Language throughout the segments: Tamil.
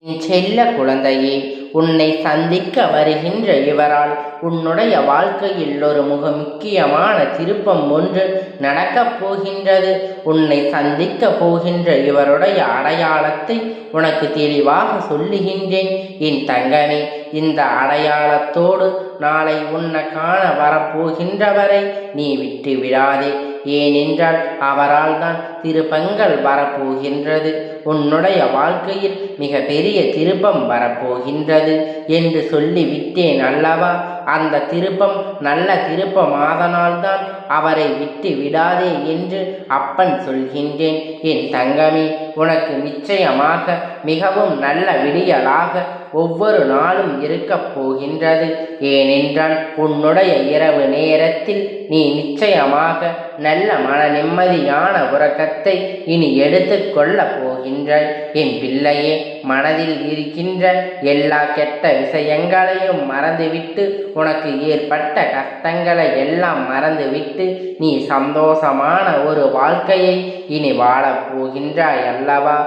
என் செல்ல குழந்தையே, உன்னை சந்திக்க வருகின்ற இவரால் உன்னுடைய வாழ்க்கையில் ஒரு முக்கியமான திருப்பம் ஒன்று நடக்கப் போகின்றது. உன்னை சந்திக்க போகின்ற இவருடைய அடையாளத்தை உனக்கு தெளிவாக சொல்லுகின்றேன் என் தங்கமே. இந்த அடையாளத்தோடு நாளை உன்னை காண வரப்போகின்றவரை நீ விட்டு விடாதே. ஏனென்றால் அவரால் தான் திருப்பங்கள் வரப்போகின்றது. உன்னுடைய வாழ்க்கையில் மிக பெரிய திருப்பம் வரப்போகின்றது என்று சொல்லிவிட்டேன் அல்லவா? அந்த திருப்பம் நல்ல திருப்பம். அதனால்தான் அவரை விட்டு விடாதே என்று அப்பன் சொல்கின்றேன் என் தங்கமே. உனக்கு நிச்சயமாக மிகவும் நல்ல விடியலாக ஒவ்வொரு நாளும் இருக்கப் போகின்றது. ஏனென்றால் உன்னுடைய இரவு நேரத்தில் நீ நிச்சயமாக நல்ல மன நிம்மதியான உறக்கத்தை இனி எடுத்து கொள்ளப் போகின்றாய் என் பிள்ளையே. மனதில் இருக்கின்ற எல்லா கெட்ட விஷயங்களையும் மறந்துவிட்டு, உனக்கு ஏற்பட்ட கஷ்டங்களை எல்லாம் மறந்துவிட்டு நீ சந்தோஷமான ஒரு வாழ்க்கையை இனி வாழப் போகின்றாய் அல்லவா?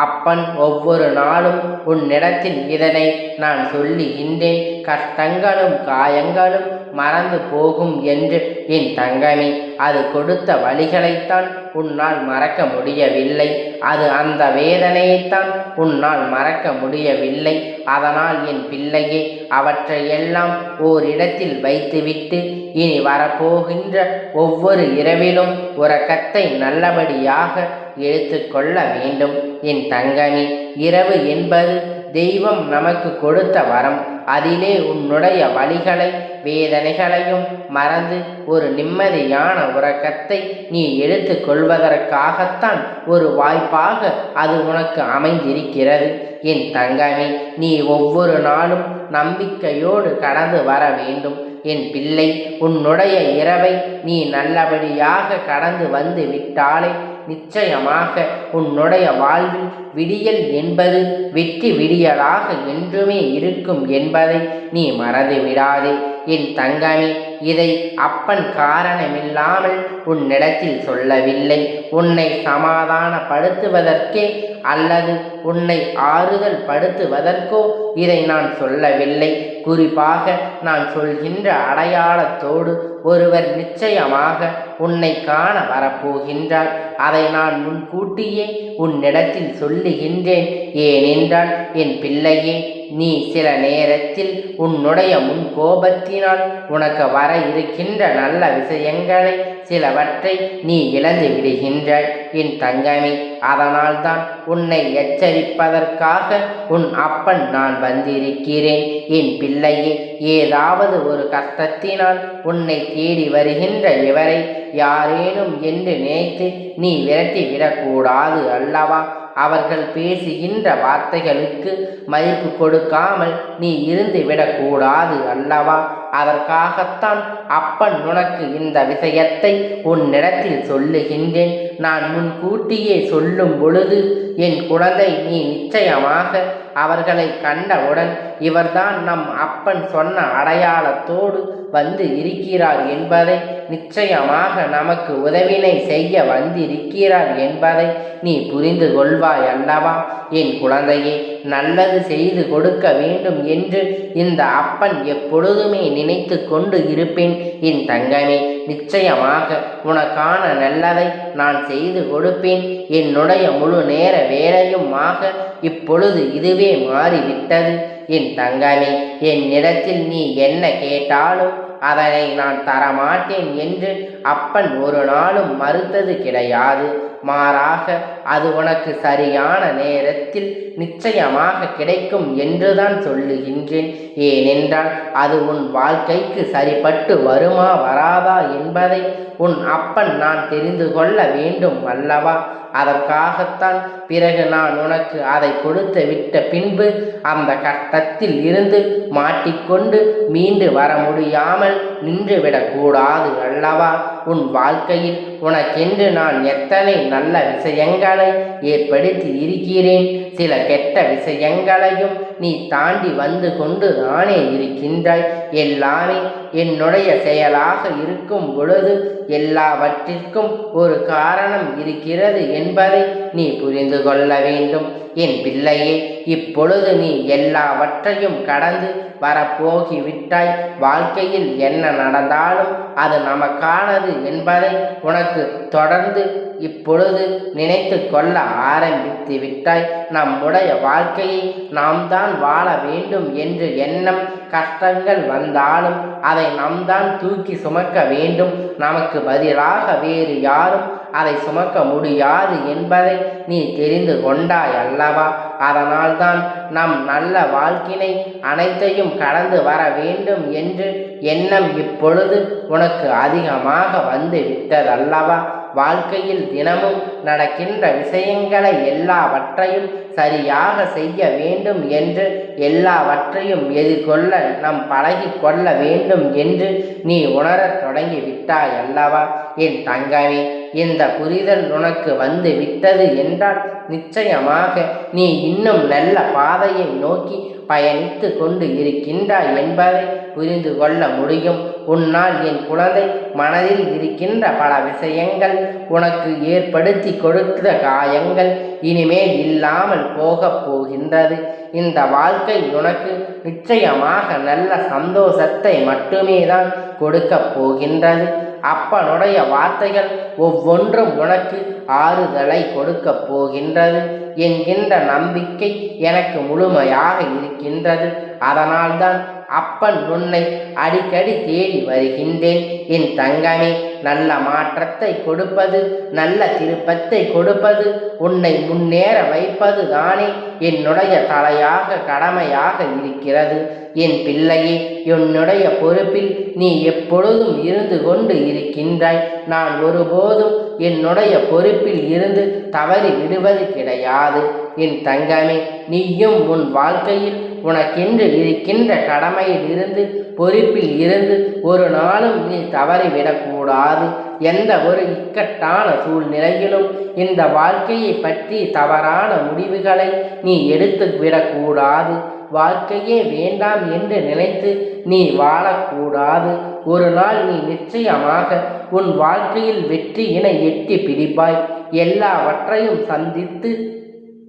அப்பன் ஒவ்வொரு நாளும் உன்னிடத்தில் இதனை நான் சொல்லுகின்றேன். கஷ்டங்களும் காயங்களும் மறந்து போகும் என்று என் தங்கமே. அது கொடுத்த வழிகளைத்தான் உன்னால் மறக்க முடியவில்லை. அது அந்த வேதனையைத்தான் உன்னால் மறக்க முடியவில்லை. அதனால் என் பிள்ளையே, அவற்றையெல்லாம் ஓரிடத்தில் வைத்துவிட்டு இனி வரப்போகின்ற ஒவ்வொரு இரவிலும் உறக்கத்தை நல்லபடியாக எடுத்துக்கொள்ள வேண்டும் என் தங்கமே. இரவு என்பது தெய்வம் நமக்கு கொடுத்த வரம். அதிலே உன்னுடைய வலிகளை வேதனைகளையும் மறந்து ஒரு நிம்மதியான உறக்கத்தை நீ எடுத்து கொள்வதற்காகத்தான் ஒரு வாய்ப்பாக அது உனக்கு அமைந்திருக்கிறது என் தங்கமே. நீ ஒவ்வொரு நாளும் நம்பிக்கையோடு கடந்து வர வேண்டும் என் பிள்ளை. உன்னுடைய இரவை நீ நல்லபடியாக கடந்து வந்து விட்டாலே நிச்சயமாக உன்னுடைய வாழ்வில் விடியல் என்பது வெற்றி விடியலாக என்றுமே இருக்கும் என்பதை நீ மறந்து விடாதே என் தங்கமே. இதை அப்பன் காரணமில்லாமல் உன்னிடத்தில் சொல்லவில்லை. உன்னை சமாதானப்படுத்துவதற்கே அல்லது உன்னை ஆறுதல் படுத்துவதற்கோ இதை நான் சொல்லவில்லை. குறிப்பாக நான் சொல்கின்ற அடையாளத்தோடு ஒருவர் நிச்சயமாக உன்னை காண வரப்போகின்றார். அதை நான் முன்கூட்டியே உன்னிடத்தில் சொல்லுகின்றேன். ஏனென்றால் என் பிள்ளையே, நீ சில நேரத்தில் உன்னுடைய முன்கோபத்தினால் உனக்கு வர இருக்கின்ற நல்ல விஷயங்களை சிலவற்றை நீ இழந்து விடுகின்றாய் என் தங்கமே. அதனால்தான் உன்னை எச்சரிப்பதற்காக உன் அப்பன் நான் வந்திருக்கிறேன் என் பிள்ளையே. ஏதாவது ஒரு கஷ்டத்தினால் உன்னை தேடி வருகின்ற இவரை யாரேனும் என்று நினைத்து நீ விரட்டிவிடக்கூடாது அல்லவா? அவர்கள் பேசுகின்ற வார்த்தைகளுக்கு மதிப்பு கொடுக்காமல் நீ இருந்து விடக்கூடாது அல்லவா? அதற்காகத்தான் அப்பன் உனக்கு இந்த விஷயத்தை உன்னிடத்தில் சொல்லுகின்றேன். நான் முன்கூட்டியே சொல்லும் பொழுது என் குழந்தை, நீ நிச்சயமாக அவர்களை கண்டவுடன் இவர்தான் நம் அப்பன் சொன்ன அடையாளத்தோடு வந்து இருக்கிறார் என்பதை, நிச்சயமாக நமக்கு உதவினை செய்ய வந்திருக்கிறார் என்பதை நீ புரிந்து கொள்வாய் அல்லவா என் குழந்தையே. நல்லது செய்து கொடுக்க வேண்டும் என்று இந்த அப்பன் எப்பொழுதுமே நினைத்து கொண்டு இருப்பேன் என் தங்கமே. நிச்சயமாக உனக்கான நல்லதை நான் செய்து கொடுப்பேன். என்னுடைய முழு நேர வேலையுமாக இப்பொழுது இதுவே மாறிவிட்டது என் தங்கமே. என்னிடத்தில் நீ என்ன கேட்டாலும் அதனை நான் தரமாட்டேன் என்று அப்பன் ஒரு நாளும் மறுத்தது கிடையாது. மாறாக அது உனக்கு சரியான நேரத்தில் நிச்சயமாக கிடைக்கும் என்றுதான் சொல்லுகின்றேன். ஏனென்றால் அது உன் வாழ்க்கைக்கு சரிப்பட்டு வருமா வராதா என்பதை உன் அப்பன் நான் தெரிந்து கொள்ள வேண்டும் அல்லவா? அதற்காகத்தான் பிறகு நான் உனக்கு அதை கொடுத்து விட்ட பின்பு அந்த கஷ்டத்தில் இருந்து மாட்டிக்கொண்டு மீண்டு வர முடியாமல் நின்றுவிடக்கூடாது அல்லவா? உன் வாழ்க்கையில் உனக்கென்று நான் எத்தனை நல்ல விஷயங்களை ஏற்படுத்தி இருக்கிறேன். சில கெட்ட விஷயங்களையும் நீ தாண்டி வந்து கொண்டு தானே இருக்கின்றாய். எல்லாமே என்னுடைய செயலாக இருக்கும் பொழுது எல்லாவற்றிற்கும் ஒரு காரணம் இருக்கிறது என்பதை நீ புரிந்து கொள்ள வேண்டும். என் பிள்ளையே, இப்பொழுது நீ எல்லாவற்றையும் கடந்து வரப்போகிவிட்டாய். வாழ்க்கையில் என்ன நடந்தாலும் அது நமக்கானது என்பதை உனக்கு தொடர்ந்து இப்பொழுது நினைத்து கொள்ள ஆரம்பித்து விட்டாய். நம்முடைய வாழ்க்கையை நாம் தான் வாழ வேண்டும் என்று எண்ணம். கஷ்டங்கள் வந்தாலும் அதை நாம் தான் தூக்கி சுமக்க வேண்டும். நமக்கு பதிலாக வேறு யாரும் அதை சுமக்க முடியாது என்பதை நீ தெரிந்து கொண்டாய் அல்லவா? அதனால்தான் நம் நல்ல வாழ்க்கையை அனைத்தையும் கடந்து வர வேண்டும் என்று எண்ணம் இப்பொழுது உனக்கு அதிகமாக வந்து விட்டதல்லவா? வாழ்க்கையில் தினமும் நடக்கின்ற விஷயங்களை எல்லாவற்றையும் சரியாக செய்ய வேண்டும் என்று எல்லாவற்றையும் எதிர்கொள்ள நாம் பழகி கொள்ள வேண்டும் என்று நீ உணரத் தொடங்கி விட்டாய் அல்லவா? என் தங்கமே, இந்த புரிதல் உனக்கு வந்து விட்டது என்றால் நிச்சயமாக நீ இன்னும் நல்ல பாதையை நோக்கி பயணித்து கொண்டு இருக்கின்றாய் என்பதை புரிந்து கொள்ள முடியும். உன்னால் என் குழந்தை மனதில் இருக்கின்ற பல விஷயங்கள், உனக்கு ஏற்படுத்தி கொடுத்த காயங்கள் இனிமேல் இல்லாமல் போகப் போகின்றது. இந்த வாழ்க்கை உனக்கு நிச்சயமாக நல்ல சந்தோஷத்தை மட்டுமே தான் கொடுக்கப் போகின்றது. அப்பனுடைய வார்த்தைகள் ஒவ்வொன்றும் உனக்கு ஆறுதலை கொடுக்கப் போகின்றது என்கின்ற நம்பிக்கை எனக்கு முழுமையாக இருக்கின்றது. அதனால்தான் அப்பன் உன்னை அடிக்கடி தேடி வருகின்றேன். என் தங்கமே, நல்ல மாற்றத்தை கொடுப்பது, நல்ல திருப்பத்தை கொடுப்பது, உன்னை முன்னேற வைப்பது தானே என்னுடைய தலையாக கடமையாக இருக்கிறது. என் பிள்ளையே, என்னுடைய பொறுப்பில் நீ எப்பொழுதும் இருந்து கொண்டு இருக்கின்றாய். நான் ஒருபோதும் என்னுடைய பொறுப்பில் இருந்து தவறி விடுவது கிடையாது. என் தங்கமே, நீயும் உன் வாழ்க்கையில் உனக்கென்று இருக்கின்ற கடமையில் இருந்து பொறுப்பில் இருந்து ஒரு நாளும் நீ தவறிவிடக்கூடாது. எந்த ஒரு இக்கட்டான சூழ்நிலையிலும் இந்த வாழ்க்கையை பற்றி தவறான முடிவுகளை நீ எடுத்து விடக்கூடாது. வாழ்க்கையே வேண்டாம் என்று நினைத்து நீ வாழக்கூடாது. ஒரு நாள் நீ நிச்சயமாக உன் வாழ்க்கையில் வெற்றியினை எட்டி பிடிப்பாய். எல்லாவற்றையும் சந்தித்து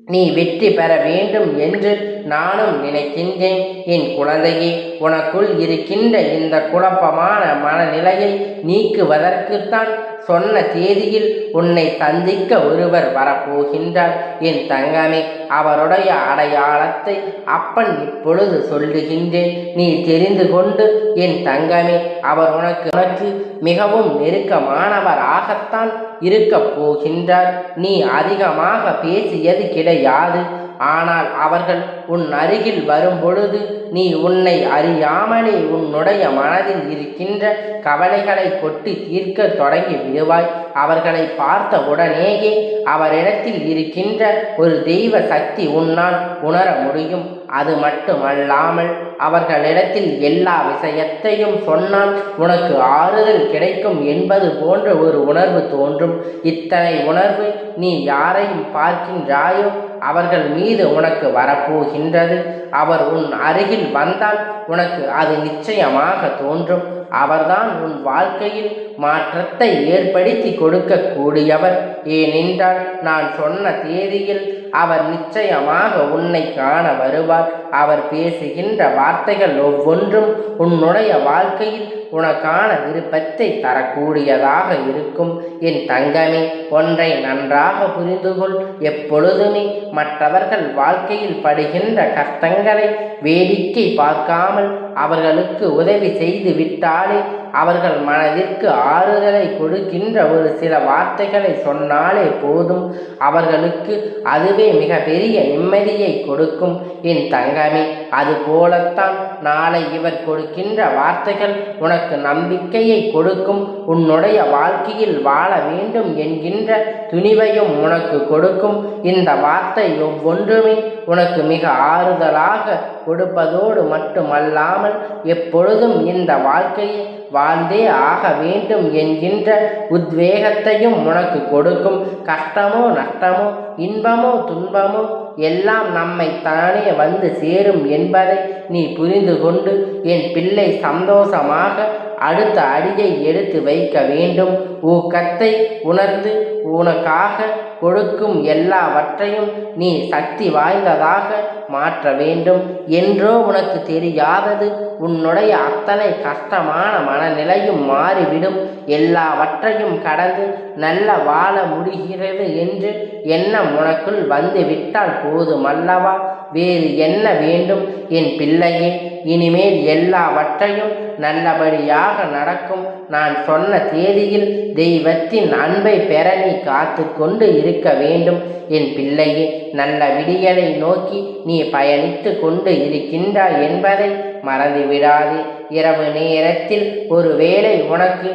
நீ வெற்றி பெற வேண்டும் என்று நானும் நினைக்கின்றேன். என் குழந்தையே, உனக்குள் இருக்கின்ற இந்த குழப்பமான மனநிலையை நீக்குவதற்குத்தான் சொன்ன தேதியில் உன்னை சந்திக்க ஒருவர் வரப்போகின்றார். என் தங்கமே, அவருடைய அடையாளத்தை அப்பன் இப்பொழுது சொல்லுகின்றேன். நீ தெரிந்து கொண்டு என் தங்கமே, அவர் உனக்கு மிகவும் நெருக்கமானவராகத்தான் இருக்கப் போகின்றார். நீ அதிகமாக பேசியது கிடையாது. ஆனால் அவர்கள் உன் அருகில் வரும்பொழுது நீ உன்னை அறியாமலே உன்னுடைய மனதில் இருக்கின்ற கவலைகளை கொட்டி தீர்க்க தொடங்கி விடுவாய். அவர்களை பார்த்த உடனேயே அவரிடத்தில் இருக்கின்ற ஒரு தெய்வ சக்தி உன்னால் உணர முடியும். அது மட்டுமல்லாமல் அவர்களிடத்தில் எல்லா விஷயத்தையும் சொன்னால் உனக்கு ஆறுதல் கிடைக்கும் என்பது போன்ற ஒரு உணர்வு தோன்றும். இத்தனை உணர்வு நீ யாரையும் பார்க்கின்றாயோ அவர்கள் மீது உனக்கு வரப்போகின்றது. அவர் உன் அருகில் வந்தால் உனக்கு அது நிச்சயமாக தோன்றும். அவர்தான் உன் வாழ்க்கையில் மாற்றத்தை ஏற்படுத்தி கொடுக்கக்கூடியவர். ஏனென்றால் நான் சொன்ன தேதியில் அவர் நிச்சயமாக உன்னை காண வருவார். அவர் பேசுகின்ற வார்த்தைகள் ஒவ்வொன்றும் உன்னுடைய வாழ்க்கையில் உனக்கான விருப்பத்தை தரக்கூடியதாக இருக்கும். என் தங்கமே, ஒன்றை நன்றாக புரிந்து கொள். எப்பொழுதுமே மற்றவர்கள் வாழ்க்கையில் படுகின்ற கஷ்டங்களை வேடிக்கை பார்க்காமல் அவர்களுக்கு உதவி செய்து விட்டாலே, அவர்கள் மனதிற்கு ஆறுதலை கொடுக்கின்ற ஒரு சில வார்த்தைகளை சொன்னாலே போதும், அவர்களுக்கு அதுவே மிக பெரிய நிம்மதியை கொடுக்கும். என் தங்கமே, அது போலத்தான் நாளை இவர் கொடுக்கின்ற வார்த்தைகள் உனக்கு நம்பிக்கையை கொடுக்கும். உன்னுடைய வாழ்க்கையில் வாழ வேண்டும் என்கின்ற துணிவையும் உனக்கு கொடுக்கும். இந்த வார்த்தை ஒவ்வொன்றுமே உனக்கு மிக ஆறுதலாக கொடுப்பதோடு மட்டுமல்லாமல் எப்பொழுதும் இந்த வாழ்க்கையை வாழ்ந்தே ஆக வேண்டும் என்கின்ற உத்வேகத்தையும் உனக்கு கொடுக்கும். கஷ்டமோ நஷ்டமோ இன்பமோ துன்பமோ எல்லாம் நம்மை தானே வந்து சேரும் என்பதை நீ புரிந்து கொண்டு என் பிள்ளை சந்தோஷமாக அடுத்த அடியை எடுத்து வைக்க வேண்டும். ஊக்கத்தை உணர்ந்து உனக்காக கொடுக்கும் எல்லாவற்றையும் நீ சக்தி வாய்ந்ததாக மாற்ற வேண்டும். என்றோ உனக்கு தெரியாதது உன்னுடைய அத்தனை கஷ்டமான மனநிலையும் மாறிவிடும். எல்லாவற்றையும் கடந்து நல்ல வாழ முடிகிறது என்று எண்ணம் உனக்குள் வந்து விட்டால் போதுமல்லவா? வேறு என்ன வேண்டும் என் பிள்ளையே? இனிமேல் எல்லாவற்றையும் நல்லபடியாக நடக்கும். நான் சொன்ன தேதியில் தெய்வத்தின் அன்பை பெற நீ காத்து கொண்டு இருக்க வேண்டும் என் பிள்ளையே. நல்ல விடியலை நோக்கி நீ பயணித்து கொண்டு இருக்கின்றாய் என்பதை மறந்துவிடாதே. இரவு நேரத்தில் ஒருவேளை உனக்கு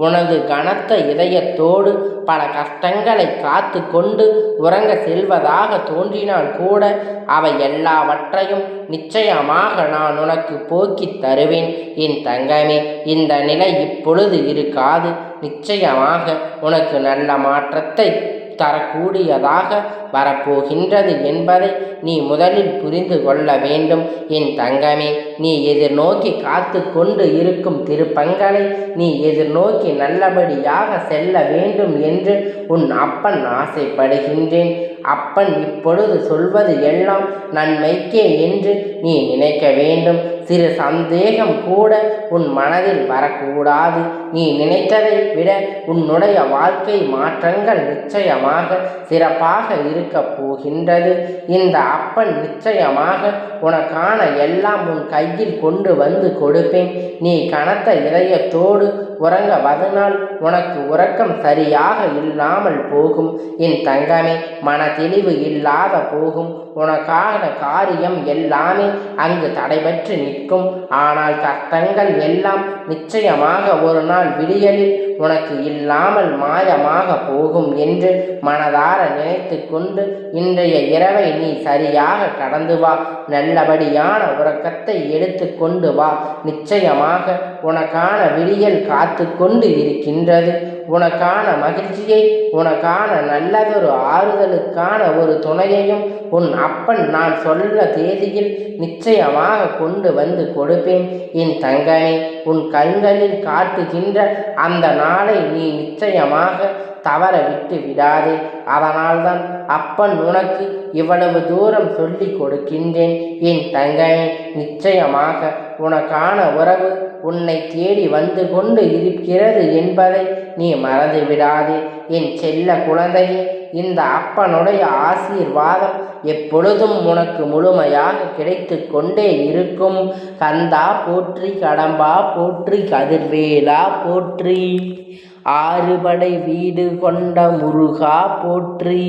உனது கனத்த இதயத்தோடு பல கஷ்டங்களை காத்து கொண்டு உறங்க செல்வதாக தோன்றினால் கூட அவை எல்லாவற்றையும் நிச்சயமாக நான் உனக்கு போக்கித் தருவேன் என் தங்கமே. இந்த நிலை இப்பொழுது இருக்காது. நிச்சயமாக உனக்கு நல்ல மாற்றத்தை தரக்கூடியதாக வரப்போகின்றது என்பதை நீ முதலில் புரிந்து கொள்ள வேண்டும் என் தங்கமே. நீ எதிர்நோக்கி காத்து கொண்டு இருக்கும் திருப்பங்களை நீ எதிர்நோக்கி நல்லபடியாக செல்ல வேண்டும் என்று உன் அப்பன் ஆசைப்படுகின்றேன். அப்பன் இப்பொழுது சொல்வது எல்லாம் நன்மைக்கே என்று நீ நினைக்க வேண்டும். சிறு சந்தேகம் கூட உன் மனதில் வரக்கூடாது. நீ நினைத்ததை விட உன்னுடைய வாழ்க்கை மாற்றங்கள் நிச்சயமாக சிறப்பாக இருக்கப் போகின்றது. இந்த அப்பன் நிச்சயமாக உனக்கான எல்லாம் உன் கையில் கொண்டு வந்து கொடுப்பேன். நீ கனத்த இதயத்தோடு உறங்குவதனால் உனக்கு உறக்கம் சரியாக இல்லாமல் போகும் என் தங்கமே. மன தெளிவு இல்லாத போகும். உனக்கான காரியம் எல்லாமே அங்கு தடைபற்றி நிற்கும். ஆனால் கஷ்டங்கள் எல்லாம் நிச்சயமாக ஒரு நாள் விடியலில் உனக்கு இல்லாமல் மாயமாக போகும் என்று மனதார நினைத்து கொண்டு இன்றைய இரவை நீ சரியாக கடந்து வா. நல்லபடியான உறக்கத்தை எடுத்து கொண்டு வா. நிச்சயமாக உனக்கான விடியல் காத்து கொண்டு இருக்கின்றது. உனக்கான மகிழ்ச்சியை, உனக்கான நல்லதொரு ஆறுதலுக்கான ஒரு துணையையும் உன் அப்பன் நான் சொல்ல தேதியில் நிச்சயமாக கொண்டு வந்து கொடுப்பேன் என் தங்கமே. உன் கண்களில் காட்டுகின்ற அந்த நாளை நீ நிச்சயமாக தவற விட்டு விடாதே. அதனால்தான் அப்பன் உனக்கு இவ்வளவு தூரம் சொல்லி கொடுக்கின்றேன் என் தங்கமே. நிச்சயமாக உனக்கான உறவு உன்னை தேடி வந்து கொண்டு இருக்கிறது என்பதை நீ மறந்து விடாதே என் செல்ல குழந்தையே. இந்த அப்பனுடைய ஆசீர்வாதம் எப்பொழுதும் உனக்கு முழுமையாக கிடைத்து கொண்டே இருக்கும். கந்தா போற்றி, கடம்பா போற்றி, கதிர்வேலா போற்றி, ஆறுபடை வீடு கொண்ட முருகா போற்றி.